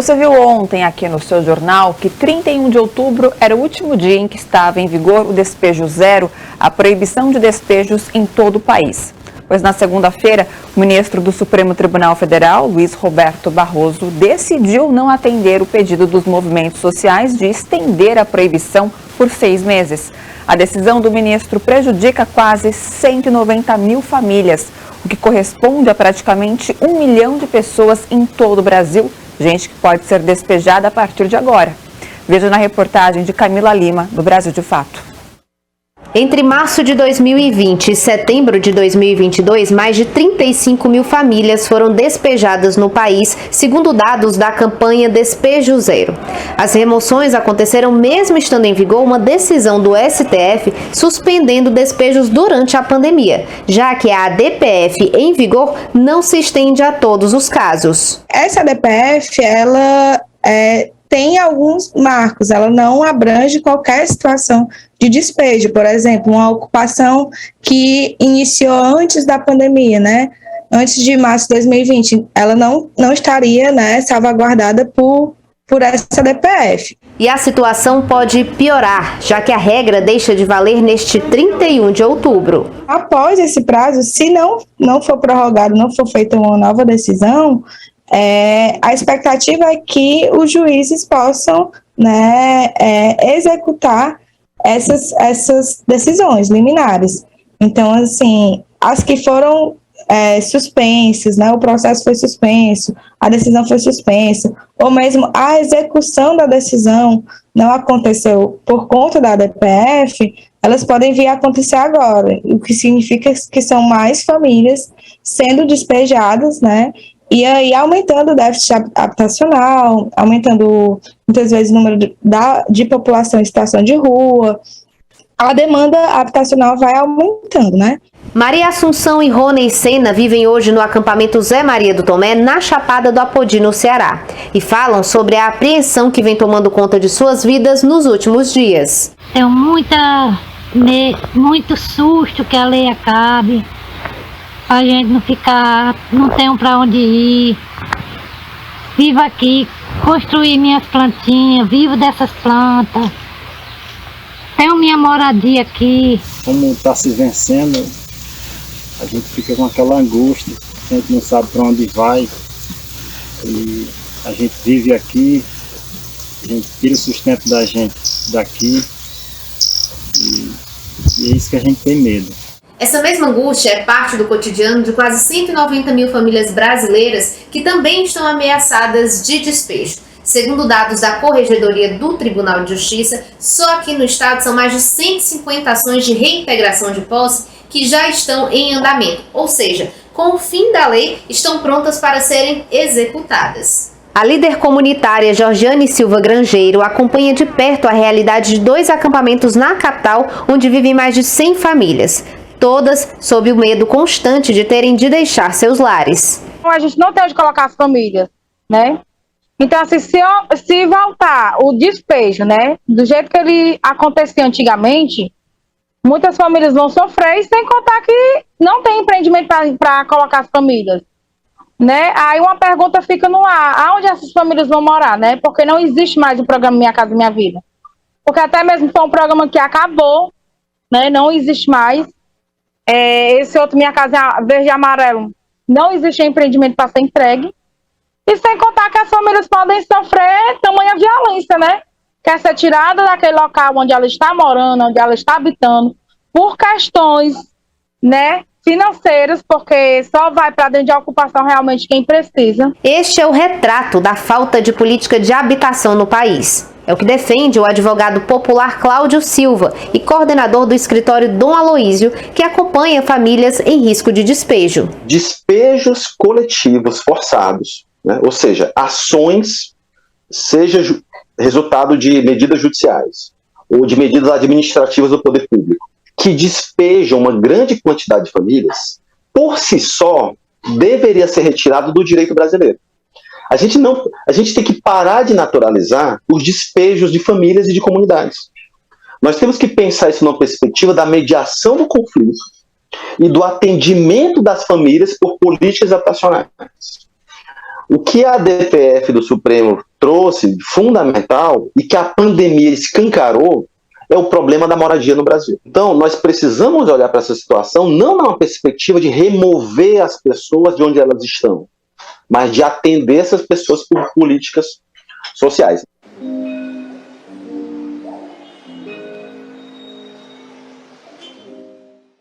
Você viu ontem aqui no seu jornal que 31 de outubro era o último dia em que estava em vigor o despejo zero, a proibição de despejos em todo o país. Pois na segunda-feira, o ministro do Supremo Tribunal Federal, Luiz Roberto Barroso, decidiu não atender o pedido dos movimentos sociais de estender a proibição por 6 meses. A decisão do ministro prejudica quase 190 mil famílias, o que corresponde a praticamente 1 milhão de pessoas em todo o Brasil, gente que pode ser despejada a partir de agora. Veja na reportagem de Camila Lima, do Brasil de Fato. Entre março de 2020 e setembro de 2022, mais de 35 mil famílias foram despejadas no país, segundo dados da campanha Despejo Zero. As remoções aconteceram mesmo estando em vigor uma decisão do STF suspendendo despejos durante a pandemia, já que a ADPF em vigor não se estende a todos os casos. Essa ADPF, ela tem alguns marcos, ela não abrange qualquer situação de despejo, por exemplo, uma ocupação que iniciou antes da pandemia, né? Antes de março de 2020, ela não estaria, né, salvaguardada por essa DPF. E a situação pode piorar, já que a regra deixa de valer neste 31 de outubro. Após esse prazo, se não for prorrogado, não for feita uma nova decisão, a expectativa é que os juízes possam, né, executar essas decisões liminares. Então, assim, as que foram suspensas, né, o processo foi suspenso, a decisão foi suspensa, ou mesmo a execução da decisão não aconteceu por conta da ADPF, elas podem vir a acontecer agora, o que significa que são mais famílias sendo despejadas, né, e aí aumentando o déficit habitacional, aumentando muitas vezes o número de população em situação de rua, a demanda habitacional vai aumentando, né? Maria Assunção e Rony Sena vivem hoje no acampamento Zé Maria do Tomé, na Chapada do Apodi, no Ceará, e falam sobre a apreensão que vem tomando conta de suas vidas nos últimos dias. Tenho muito susto que a lei acabe, a gente não tem para onde ir. Vivo aqui, construí minhas plantinhas, vivo dessas plantas. Tenho minha moradia aqui. Como está se vencendo, a gente fica com aquela angústia, a gente não sabe para onde vai. E a gente vive aqui, a gente tira o sustento da gente daqui. E é isso que a gente tem medo. Essa mesma angústia é parte do cotidiano de quase 190 mil famílias brasileiras que também estão ameaçadas de despejo. Segundo dados da Corregedoria do Tribunal de Justiça, só aqui no estado são mais de 150 ações de reintegração de posse que já estão em andamento, ou seja, com o fim da lei, estão prontas para serem executadas. A líder comunitária Georgiane Silva Grangeiro acompanha de perto a realidade de 2 acampamentos na capital, onde vivem mais de 100 famílias. Todas sob o medo constante de terem de deixar seus lares. A gente não tem onde colocar as famílias, né? Então, assim, se voltar o despejo, né, do jeito que ele acontecia antigamente, muitas famílias vão sofrer, sem contar que não tem empreendimento para colocar as famílias, né? Aí uma pergunta fica no ar, aonde essas famílias vão morar, né? Porque não existe mais o programa Minha Casa Minha Vida. Porque até mesmo foi um programa que acabou, né, não existe mais. Esse outro Minha Casa Verde e Amarelo, não existe empreendimento para ser entregue. E sem contar que as famílias podem sofrer tamanha violência, né? Quer ser tirada daquele local onde ela está morando, onde ela está habitando, por questões, né, financeiras, porque só vai para dentro de ocupação realmente quem precisa. Este é o retrato da falta de política de habitação no país. É o que defende o advogado popular Cláudio Silva e coordenador do escritório Dom Aloísio, que acompanha famílias em risco de despejo. Despejos coletivos forçados, né? Ou seja, ações, seja resultado de medidas judiciais ou de medidas administrativas do poder público, que despejam uma grande quantidade de famílias, por si só, deveria ser retirado do direito brasileiro. A gente tem que parar de naturalizar os despejos de famílias e de comunidades. Nós temos que pensar isso numa perspectiva da mediação do conflito e do atendimento das famílias por políticas habitacionais. O que a ADPF do Supremo trouxe, fundamental, e que a pandemia escancarou, é o problema da moradia no Brasil. Então, nós precisamos olhar para essa situação não numa perspectiva de remover as pessoas de onde elas estão, mas de atender essas pessoas por políticas sociais.